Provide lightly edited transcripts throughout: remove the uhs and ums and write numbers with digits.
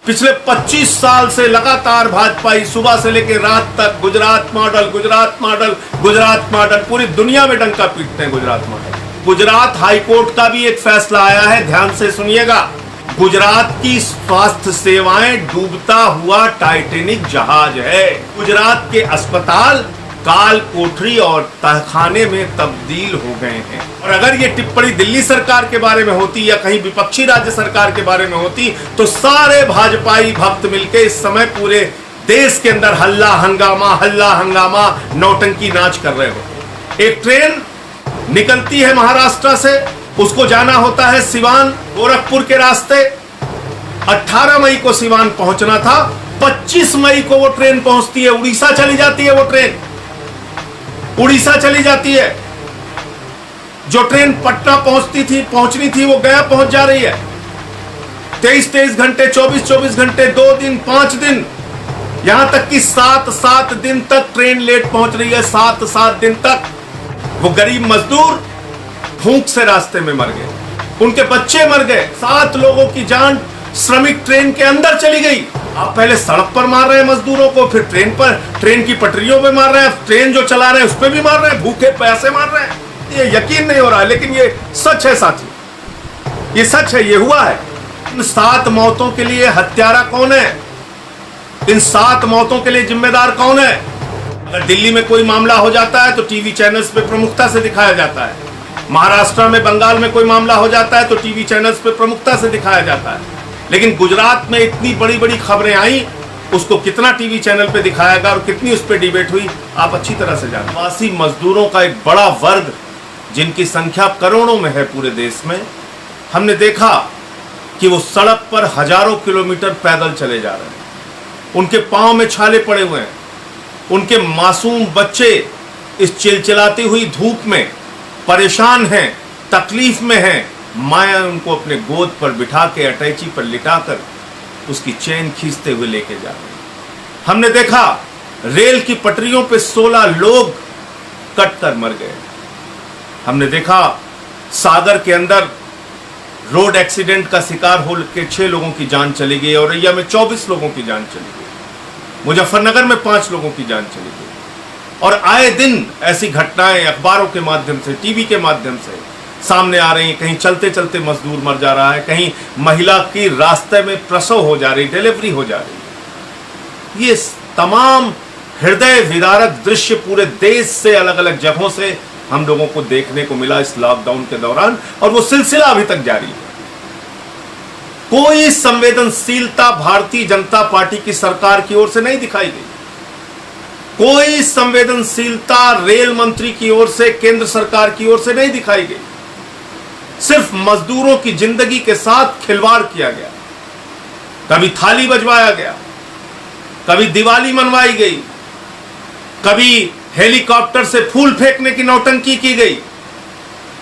पिछले 25 साल से लगातार भाजपाई सुबह से लेकर रात तक Gujarat model, Gujarat model, Gujarat model, पूरी दुनिया में डंका पीटते हैं गुजरात मॉडल। गुजरात हाईकोर्ट का भी एक फैसला आया है, ध्यान से सुनिएगा। गुजरात की स्वास्थ्य सेवाएं डूबता हुआ टाइटैनिक जहाज है। गुजरात के अस्पताल काल कोठरी और तहखाने में तब्दील हो गए हैं। और अगर ये टिप्पणी दिल्ली सरकार के बारे में होती या कहीं विपक्षी राज्य सरकार के बारे में होती तो सारे भाजपाई भक्त मिलकर इस समय पूरे देश के अंदर हल्ला हंगामा नौटंकी नाच कर रहे हो। एक ट्रेन निकलती है महाराष्ट्र से, उसको जाना होता है सिवान गोरखपुर के रास्ते। 18 मई को सिवान पहुंचना था, 25 मई को वो ट्रेन पहुंचती है, उड़ीसा चली जाती है। वो ट्रेन उड़ीसा चली जाती है। जो ट्रेन पटना पहुंचनी थी वो गया पहुंच जा रही है। 23 घंटे, 24 घंटे, 2 दिन, 5 दिन, यहां तक कि 7 दिन तक ट्रेन लेट पहुंच रही है। 7 दिन तक वो गरीब मजदूर भूख से रास्ते में मर गए, उनके बच्चे मर गए, 7 लोगों की जान श्रमिक ट्रेन के अंदर चली गई। आप पहले सड़क पर मार रहे हैं मजदूरों को, फिर ट्रेन की पटरियों पे मार रहे हैं, ट्रेन जो चला रहे हैं उस पर भी मार रहे हैं, भूखे पैसे मार रहे हैं। ये यकीन नहीं हो रहा है, लेकिन ये सच है साथी, ये सच है, ये हुआ है। इन 7 मौतों के लिए हत्यारा कौन है? इन 7 मौतों के लिए जिम्मेदार कौन है? अगर दिल्ली में कोई मामला हो जाता है तो टीवी चैनल्स पे प्रमुखता से दिखाया जाता है। महाराष्ट्र में, बंगाल में कोई मामला हो जाता है तो टीवी चैनल्स पे प्रमुखता से दिखाया जाता है। लेकिन गुजरात में इतनी बड़ी खबरें आई, उसको कितना टीवी चैनल पे दिखाया गया और कितनी उस पर डिबेट हुई, आप अच्छी तरह से जानते हैं। प्रवासी मजदूरों का एक बड़ा वर्ग, जिनकी संख्या करोड़ों में है पूरे देश में, हमने देखा कि वो सड़क पर हजारों किलोमीटर पैदल चले जा रहे हैं। उनके पांव में छाले पड़े हुए हैं। उनके मासूम बच्चे इस चिलचिलाती हुई धूप में परेशान हैं, तकलीफ में हैं। माया उनको अपने गोद पर बिठा के अटैची पर लिटाकर उसकी चेन खींचते हुए लेके जा रहे हैं। हमने देखा रेल की पटरियों पे 16 लोग कटकर मर गए। हमने देखा सागर के अंदर रोड एक्सीडेंट का शिकार हो के 6 लोगों की जान चली गई, औरैया में 24 लोगों की जान चली गई, मुजफ्फरनगर में 5 लोगों की जान चली गई। और आए दिन ऐसी घटनाएं अखबारों के माध्यम से, टीवी के माध्यम से सामने आ रही हैं। कहीं चलते चलते मजदूर मर जा रहा है, कहीं महिला की रास्ते में प्रसव हो जा रही, डिलीवरी हो जा रही। ये तमाम हृदय विदारक दृश्य पूरे देश से, अलग अलग जगहों से हम लोगों को देखने को मिला इस लॉकडाउन के दौरान, और वो सिलसिला अभी तक जारी है। कोई संवेदनशीलता भारतीय जनता पार्टी की सरकार की ओर से नहीं दिखाई गई। कोई संवेदनशीलता रेल मंत्री की ओर से, केंद्र सरकार की ओर से नहीं दिखाई गई। सिर्फ मजदूरों की जिंदगी के साथ खिलवाड़ किया गया। कभी थाली बजवाया गया, कभी दिवाली मनवाई गई, कभी हेलीकॉप्टर से फूल फेंकने की नौटंकी की गई।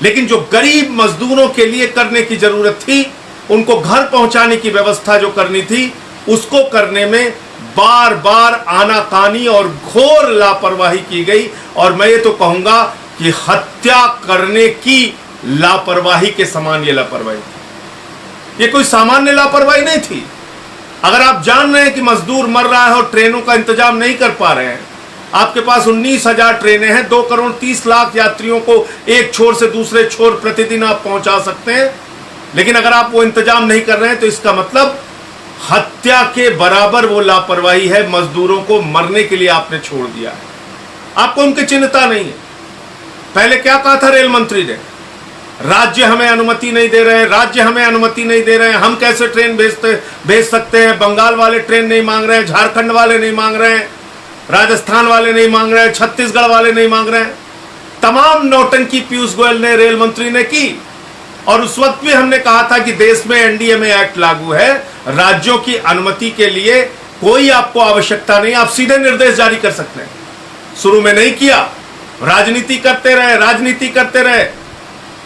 लेकिन जो गरीब मजदूरों के लिए करने की जरूरत थी, उनको घर पहुंचाने की व्यवस्था जो करनी थी, उसको करने में बार बार आनाकानी और घोर लापरवाही की गई। और मैं ये तो कहूंगा कि हत्या करने की लापरवाही के समान ये लापरवाही थी। ये कोई सामान्य लापरवाही नहीं थी। अगर आप जान रहे हैं कि मजदूर मर रहा है और ट्रेनों का इंतजाम नहीं कर पा रहे हैं, आपके पास 19,000 ट्रेनें हैं, 2 करोड़ 30 लाख यात्रियों को एक छोर से दूसरे छोर प्रतिदिन आप पहुंचा सकते हैं, लेकिन अगर आप वो इंतजाम नहीं कर रहे हैं तो इसका मतलब हत्या के बराबर वो लापरवाही है। मजदूरों को मरने के लिए आपने छोड़ दिया है, आपको उनकी चिंता नहीं है। पहले क्या कहा था रेल मंत्री ने? राज्य हमें अनुमति नहीं दे रहे हैं, राज्य हमें अनुमति नहीं दे रहे हैं, हम कैसे ट्रेन भेज सकते हैं। बंगाल वाले ट्रेन नहीं मांग रहे हैं, झारखंड वाले नहीं मांग रहे हैं, राजस्थान वाले नहीं मांग रहे हैं, छत्तीसगढ़ वाले नहीं मांग रहे हैं। तमाम नौटंकी पीयूष गोयल ने, रेल मंत्री ने की। और उस वक्त भी हमने कहा था कि देश में एनडीएमए एक्ट लागू है, राज्यों की अनुमति के लिए कोई आपको आवश्यकता नहीं, आप सीधे निर्देश जारी कर सकते हैं। शुरू में नहीं किया, राजनीति करते रहे।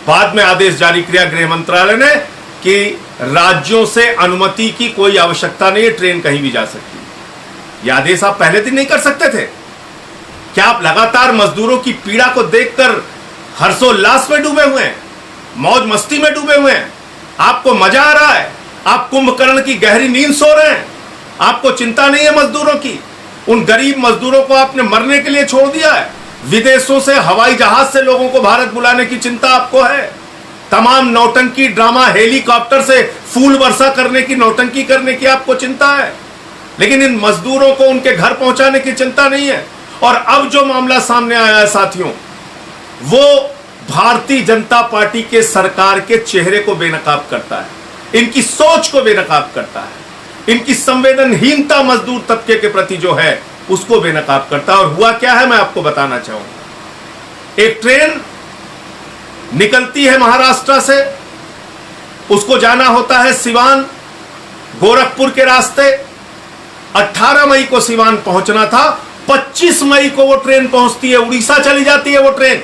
बाद में आदेश जारी किया गृह मंत्रालय ने कि राज्यों से अनुमति की कोई आवश्यकता नहीं है, ट्रेन कहीं भी जा सकती है। यह आदेश आप पहले दिन नहीं कर सकते थे? क्या आप लगातार मजदूरों की पीड़ा को देखकर हर्षोल्लास में डूबे हुए हैं, मौज मस्ती में डूबे हुए हैं? आपको मजा आ रहा है? आप कुंभकर्ण की गहरी नींद सो रहे हैं, आपको चिंता नहीं है मजदूरों की। उन गरीब मजदूरों को आपने मरने के लिए छोड़ दिया है। विदेशों से हवाई जहाज से लोगों को भारत बुलाने की चिंता आपको है। तमाम नौटंकी ड्रामा, हेलीकॉप्टर से फूल वर्षा करने की, नौटंकी करने की आपको चिंता है, लेकिन इन मजदूरों को उनके घर पहुंचाने की चिंता नहीं है। और अब जो मामला सामने आया है साथियों, वो भारतीय जनता पार्टी के सरकार के चेहरे को बेनकाब करता है, इनकी सोच को बेनकाब करता है, इनकी संवेदनहीनता मजदूर तबके के प्रति जो है उसको बेनकाब करता है। और हुआ क्या है मैं आपको बताना चाहूंगा। एक ट्रेन निकलती है महाराष्ट्र से, उसको जाना होता है सिवान, गोरखपुर के रास्ते। 18 मई को सिवान पहुंचना था, 25 मई को वो ट्रेन पहुंचती है, उड़ीसा चली जाती है। वो ट्रेन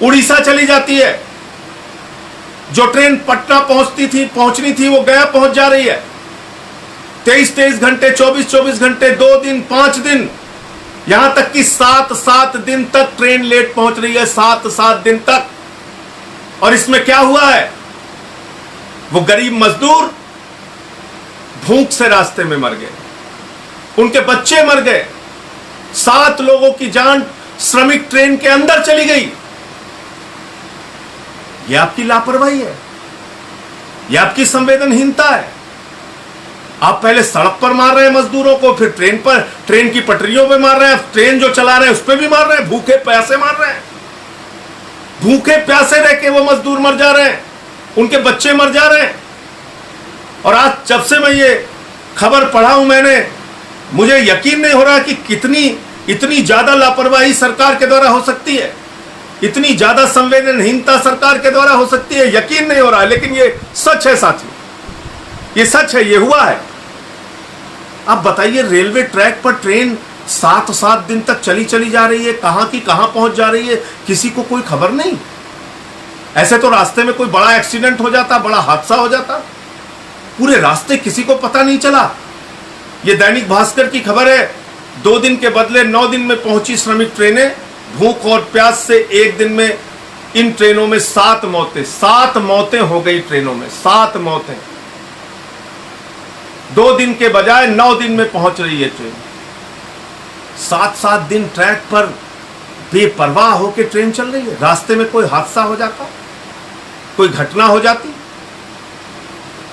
उड़ीसा चली जाती है। जो ट्रेन पटना पहुंचनी थी वो गया पहुंच जा रही है। 23-23 घंटे, 24-24 घंटे, 2 दिन, 5 दिन, यहां तक कि 7-7 दिन तक ट्रेन लेट पहुंच रही है, 7-7 दिन तक। और इसमें क्या हुआ है, वो गरीब मजदूर भूख से रास्ते में मर गए, उनके बच्चे मर गए, 7 लोगों की जान श्रमिक ट्रेन के अंदर चली गई। यह आपकी लापरवाही है, यह आपकी संवेदनहीनता है। आप पहले सड़क पर मार रहे हैं मजदूरों को, फिर ट्रेन पर, ट्रेन की पटरियों पे मार रहे हैं, ट्रेन जो चला रहे हैं उस पर भी मार रहे हैं, भूखे प्यासे मार रहे हैं। भूखे प्यासे रह के वो मजदूर मर जा रहे हैं, उनके बच्चे मर जा रहे हैं। और आज जब से मैं ये खबर पढ़ा हूं मैंने, मुझे यकीन नहीं हो रहा कि इतनी ज्यादा लापरवाही सरकार के द्वारा हो सकती है, इतनी ज्यादा संवेदनहीनता सरकार के द्वारा हो सकती है। यकीन नहीं हो रहा है, लेकिन ये सच है साथियों, ये सच है, ये हुआ है। आप बताइए, रेलवे ट्रैक पर ट्रेन 7-7 दिन तक चली जा रही है, कहां की कहां पहुंच जा रही है, किसी को कोई खबर नहीं। ऐसे तो रास्ते में कोई बड़ा एक्सीडेंट हो जाता, बड़ा हादसा हो जाता, पूरे रास्ते किसी को पता नहीं चला। ये दैनिक भास्कर की खबर है, 2 दिन के बदले 9 दिन में पहुंची श्रमिक ट्रेनें। भूख और प्यास से एक दिन में इन ट्रेनों में 7 मौतें हो गई। ट्रेनों में 7 मौतें, 2 दिन के बजाय 9 दिन में पहुंच रही है ट्रेन। 7-7 दिन ट्रैक पर बेपरवाह होकर ट्रेन चल रही है, रास्ते में कोई हादसा हो जाता, कोई घटना हो जाती।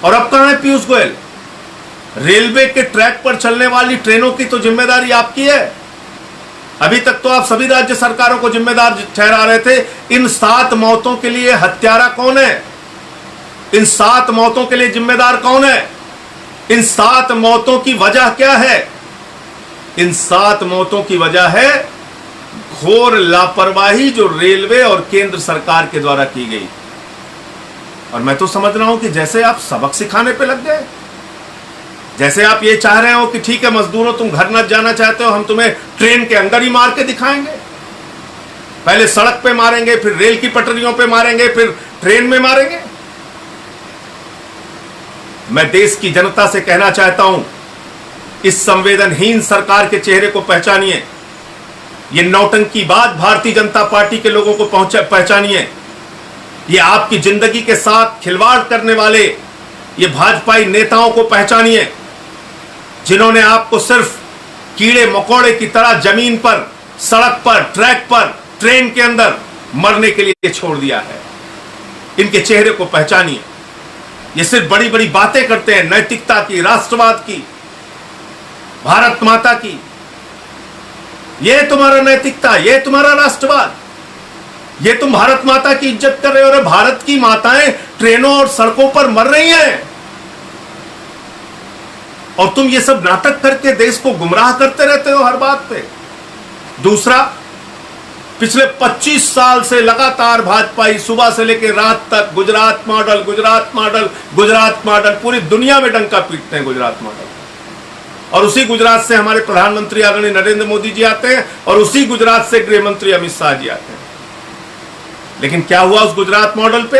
और अब कहां है पीयूष गोयल? रेलवे के ट्रैक पर चलने वाली ट्रेनों की तो जिम्मेदारी आपकी है। अभी तक तो आप सभी राज्य सरकारों को जिम्मेदार ठहरा रहे थे। इन 7 मौतों के लिए हत्यारा कौन है? इन 7 मौतों के लिए जिम्मेदार कौन है? इन 7 मौतों की वजह क्या है? इन 7 मौतों की वजह है घोर लापरवाही जो रेलवे और केंद्र सरकार के द्वारा की गई। और मैं तो समझ रहा हूं कि जैसे आप सबक सिखाने पे लग गए, जैसे आप ये चाह रहे हो कि ठीक है मजदूरों, तुम घर न जाना चाहते हो, हम तुम्हें ट्रेन के अंदर ही मार के दिखाएंगे। पहले सड़क पे मारेंगे, फिर रेल की पटरियों पे मारेंगे, फिर ट्रेन में मारेंगे। मैं देश की जनता से कहना चाहता हूं, इस संवेदनहीन सरकार के चेहरे को पहचानिए। ये नौटंकीबाज भारतीय जनता पार्टी के लोगों को पहचानिए। ये आपकी जिंदगी के साथ खिलवाड़ करने वाले ये भाजपाई नेताओं को पहचानिए, जिन्होंने आपको सिर्फ कीड़े मकोड़े की तरह जमीन पर, सड़क पर, ट्रैक पर, ट्रेन के अंदर मरने के लिए छोड़ दिया है। इनके चेहरे को पहचानिए। ये सिर्फ बड़ी बड़ी बातें करते हैं, नैतिकता की, राष्ट्रवाद की, भारत माता की। ये तुम्हारा नैतिकता, ये तुम्हारा राष्ट्रवाद, ये तुम भारत माता की इज्जत कर रहे हो। और भारत की माताएं ट्रेनों और सड़कों पर मर रही हैं, और तुम ये सब नाटक करके देश को गुमराह करते रहते हो हर बात पे। दूसरा, पिछले 25 साल से लगातार भाजपाई सुबह से लेकर रात तक Gujarat model, Gujarat model, Gujarat model, पूरी दुनिया में डंका पीटते हैं गुजरात मॉडल। और उसी गुजरात से हमारे प्रधानमंत्री आदरणीय नरेंद्र मोदी जी आते हैं, और उसी गुजरात से गृह मंत्री अमित शाह जी आते हैं। लेकिन क्या हुआ उस गुजरात मॉडल पे?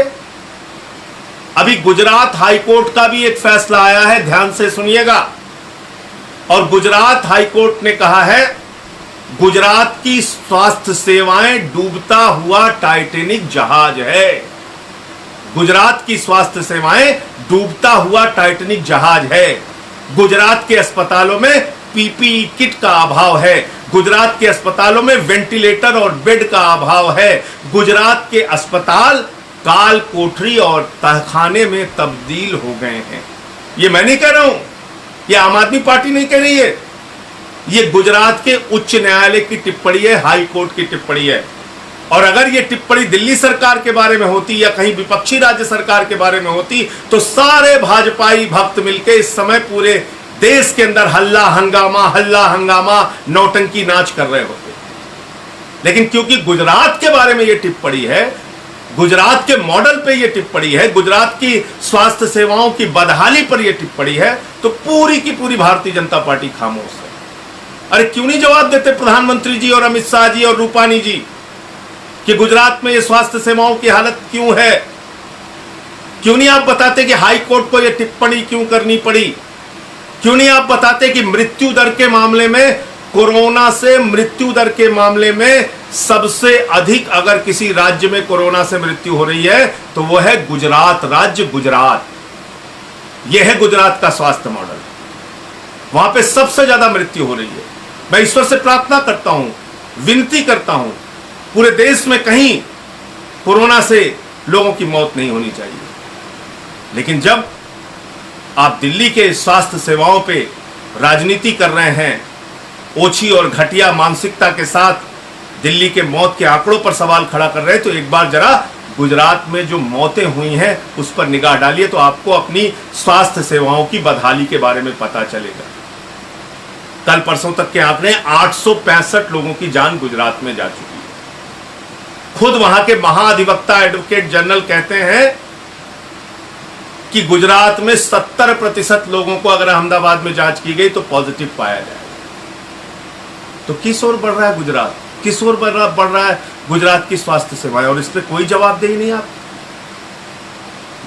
अभी गुजरात हाईकोर्ट का भी एक फैसला आया है, ध्यान से सुनिएगा। और गुजरात हाईकोर्ट ने कहा है, गुजरात की स्वास्थ्य सेवाएं डूबता हुआ टाइटैनिक जहाज है। गुजरात की स्वास्थ्य सेवाएं डूबता हुआ टाइटैनिक जहाज है। गुजरात के अस्पतालों में पीपीई किट का अभाव है। गुजरात के अस्पतालों में वेंटिलेटर और बेड का अभाव है। गुजरात के अस्पताल काल कोठरी और तहखाने में तब्दील हो गए हैं। ये मैं नहीं कह रहा हूं, ये आम आदमी पार्टी नहीं कह रही है, ये गुजरात के उच्च न्यायालय की टिप्पणी है, हाई कोर्ट की टिप्पणी है। और अगर ये टिप्पणी दिल्ली सरकार के बारे में होती या कहीं विपक्षी राज्य सरकार के बारे में होती तो सारे भाजपाई भक्त मिलकर इस समय पूरे देश के अंदर हल्ला हंगामा नौटंकी नाच कर रहे होते। लेकिन क्योंकि गुजरात के बारे में ये टिप्पणी है, गुजरात के मॉडल पे ये टिप्पणी है, गुजरात की स्वास्थ्य सेवाओं की बदहाली पर ये टिप्पणी है, तो पूरी की पूरी भारतीय जनता पार्टी खामोश है। अरे क्यों नहीं जवाब देते प्रधानमंत्री जी और अमित शाह जी और रूपानी जी कि गुजरात में ये स्वास्थ्य सेवाओं की हालत क्यों है? क्यों नहीं आप बताते कि हाई कोर्ट को ये टिप्पणी क्यों करनी पड़ी? क्यों नहीं आप बताते कि मृत्यु दर के मामले में, कोरोना से मृत्यु दर के मामले में सबसे अधिक अगर किसी राज्य में कोरोना से मृत्यु हो रही है तो वो है गुजरात राज्य, गुजरात। यह है गुजरात का स्वास्थ्य मॉडल। वहां पे सबसे ज्यादा मृत्यु हो रही है। मैं ईश्वर से प्रार्थना करता हूं, विनती करता हूं, पूरे देश में कहीं कोरोना से लोगों की मौत नहीं होनी चाहिए। लेकिन जब आप दिल्ली के स्वास्थ्य सेवाओं पे राजनीति कर रहे हैं, ओछी और घटिया मानसिकता के साथ दिल्ली के मौत के आंकड़ों पर सवाल खड़ा कर रहे हैं, तो एक बार जरा गुजरात में जो मौतें हुई हैं उस पर निगाह डालिए तो आपको अपनी स्वास्थ्य सेवाओं की बदहाली के बारे में पता चलेगा। कल परसों तक के आंकड़े 865 लोगों की जान गुजरात में जा चुकी है। खुद वहां के महाधिवक्ता एडवोकेट जनरल कहते हैं कि गुजरात में 70% लोगों को अगर अहमदाबाद में जांच की गई तो पॉजिटिव पाया जाएगा। तो किस ओर बढ़ रहा है गुजरात? किस ओर बढ़ रहा है गुजरात की स्वास्थ्य सेवाएं? और इस पर कोई जवाबदेही नहीं। आप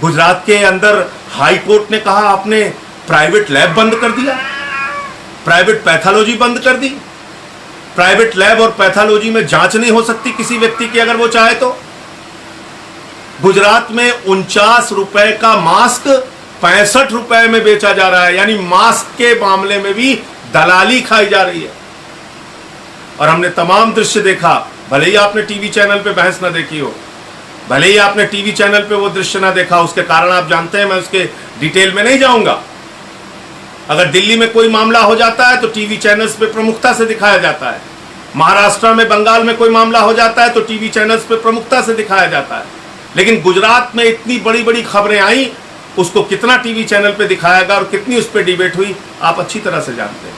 गुजरात के अंदर हाई कोर्ट ने कहा आपने प्राइवेट लैब बंद कर दिया, प्राइवेट पैथोलॉजी बंद कर दी। प्राइवेट लैब और पैथोलॉजी में जांच नहीं हो सकती किसी व्यक्ति की अगर वो चाहे तो। गुजरात में 49 रुपए का मास्क 65 रुपए में बेचा जा रहा है, यानी मास्क के मामले में भी दलाली खाई जा रही है। और हमने तमाम दृश्य देखा, भले ही आपने टीवी चैनल पे बहस ना देखी हो, भले ही आपने टीवी चैनल पे वो दृश्य ना देखा, उसके कारण आप जानते हैं, मैं उसके डिटेल में नहीं जाऊंगा। अगर दिल्ली में कोई मामला हो जाता है तो टीवी चैनल्स पे प्रमुखता से दिखाया जाता है। महाराष्ट्र में, बंगाल में कोई मामला हो जाता है तो टीवी चैनल्स पे प्रमुखता से दिखाया जाता है। लेकिन गुजरात में इतनी बड़ी बड़ी खबरें आई, उसको कितना टीवी चैनल पे दिखाया गया और कितनी उस पर डिबेट हुई, आप अच्छी तरह से जानते हैं।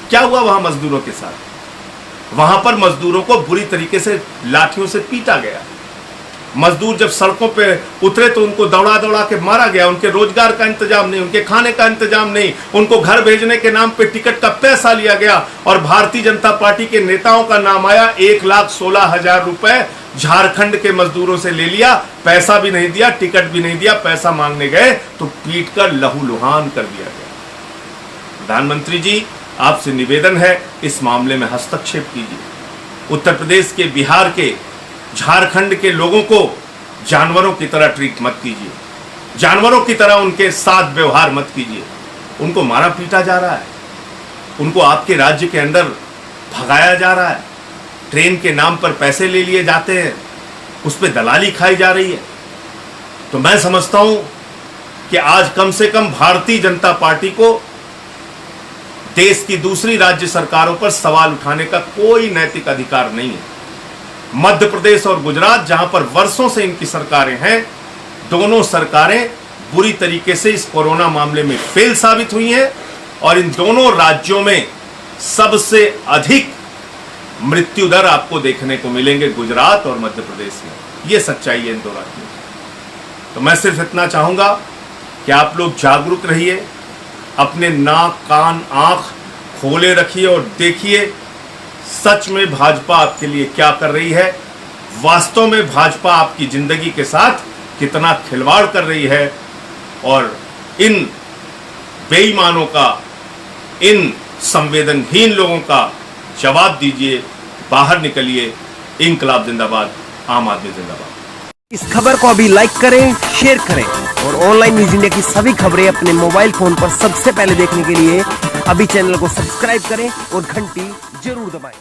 क्या हुआ वहां मजदूरों के साथ? वहां पर मजदूरों को बुरी तरीके से लाठियों से पीटा गया। मजदूर जब सड़कों पे उतरे तो उनको दौड़ा दौड़ा के मारा गया। उनके रोजगार का इंतजाम नहीं, उनके खाने का इंतजाम नहीं, उनको घर भेजने के नाम पे टिकट का पैसा लिया गया। और भारतीय जनता पार्टी के नेताओं का नाम आया, 1,16,000 रुपए झारखंड के मजदूरों से ले लिया, पैसा भी नहीं दिया, टिकट भी नहीं दिया। पैसा मांगने गए तो पीट कर लहूलुहान कर दिया गया। प्रधानमंत्री जी, आपसे निवेदन है, इस मामले में हस्तक्षेप कीजिए। उत्तर प्रदेश के, बिहार के, झारखंड के लोगों को जानवरों की तरह ट्रीट मत कीजिए, जानवरों की तरह उनके साथ व्यवहार मत कीजिए। उनको मारा पीटा जा रहा है, उनको आपके राज्य के अंदर भगाया जा रहा है, ट्रेन के नाम पर पैसे ले लिए जाते हैं, उस पर दलाली खाई जा रही है। तो मैं समझता हूं कि आज कम से कम भारतीय जनता पार्टी को देश की दूसरी राज्य सरकारों पर सवाल उठाने का कोई नैतिक अधिकार नहीं है। मध्य प्रदेश और गुजरात, जहां पर वर्षों से इनकी सरकारें हैं, दोनों सरकारें बुरी तरीके से इस कोरोना मामले में फेल साबित हुई हैं। और इन दोनों राज्यों में सबसे अधिक मृत्यु दर आपको देखने को मिलेंगे गुजरात और मध्य प्रदेश में। यह सच्चाई है इन दो राज्यों की। तो मैं सिर्फ इतना चाहूंगा कि आप लोग जागरूक रहिए, अपने नाक, कान, आंख खोले रखिए और देखिए सच में भाजपा आपके लिए क्या कर रही है। वास्तव में भाजपा आपकी जिंदगी के साथ कितना खिलवाड़ कर रही है। और इन बेईमानों का, इन संवेदनहीन लोगों का जवाब दीजिए, बाहर निकलिए। इंकलाब जिंदाबाद, आम आदमी जिंदाबाद। इस खबर को अभी लाइक करें, शेयर करें और ऑनलाइन न्यूज इंडिया की सभी खबरें अपने मोबाइल फोन पर सबसे पहले देखने के लिए अभी चैनल को सब्सक्राइब करें और घंटी जरूर दबाएं।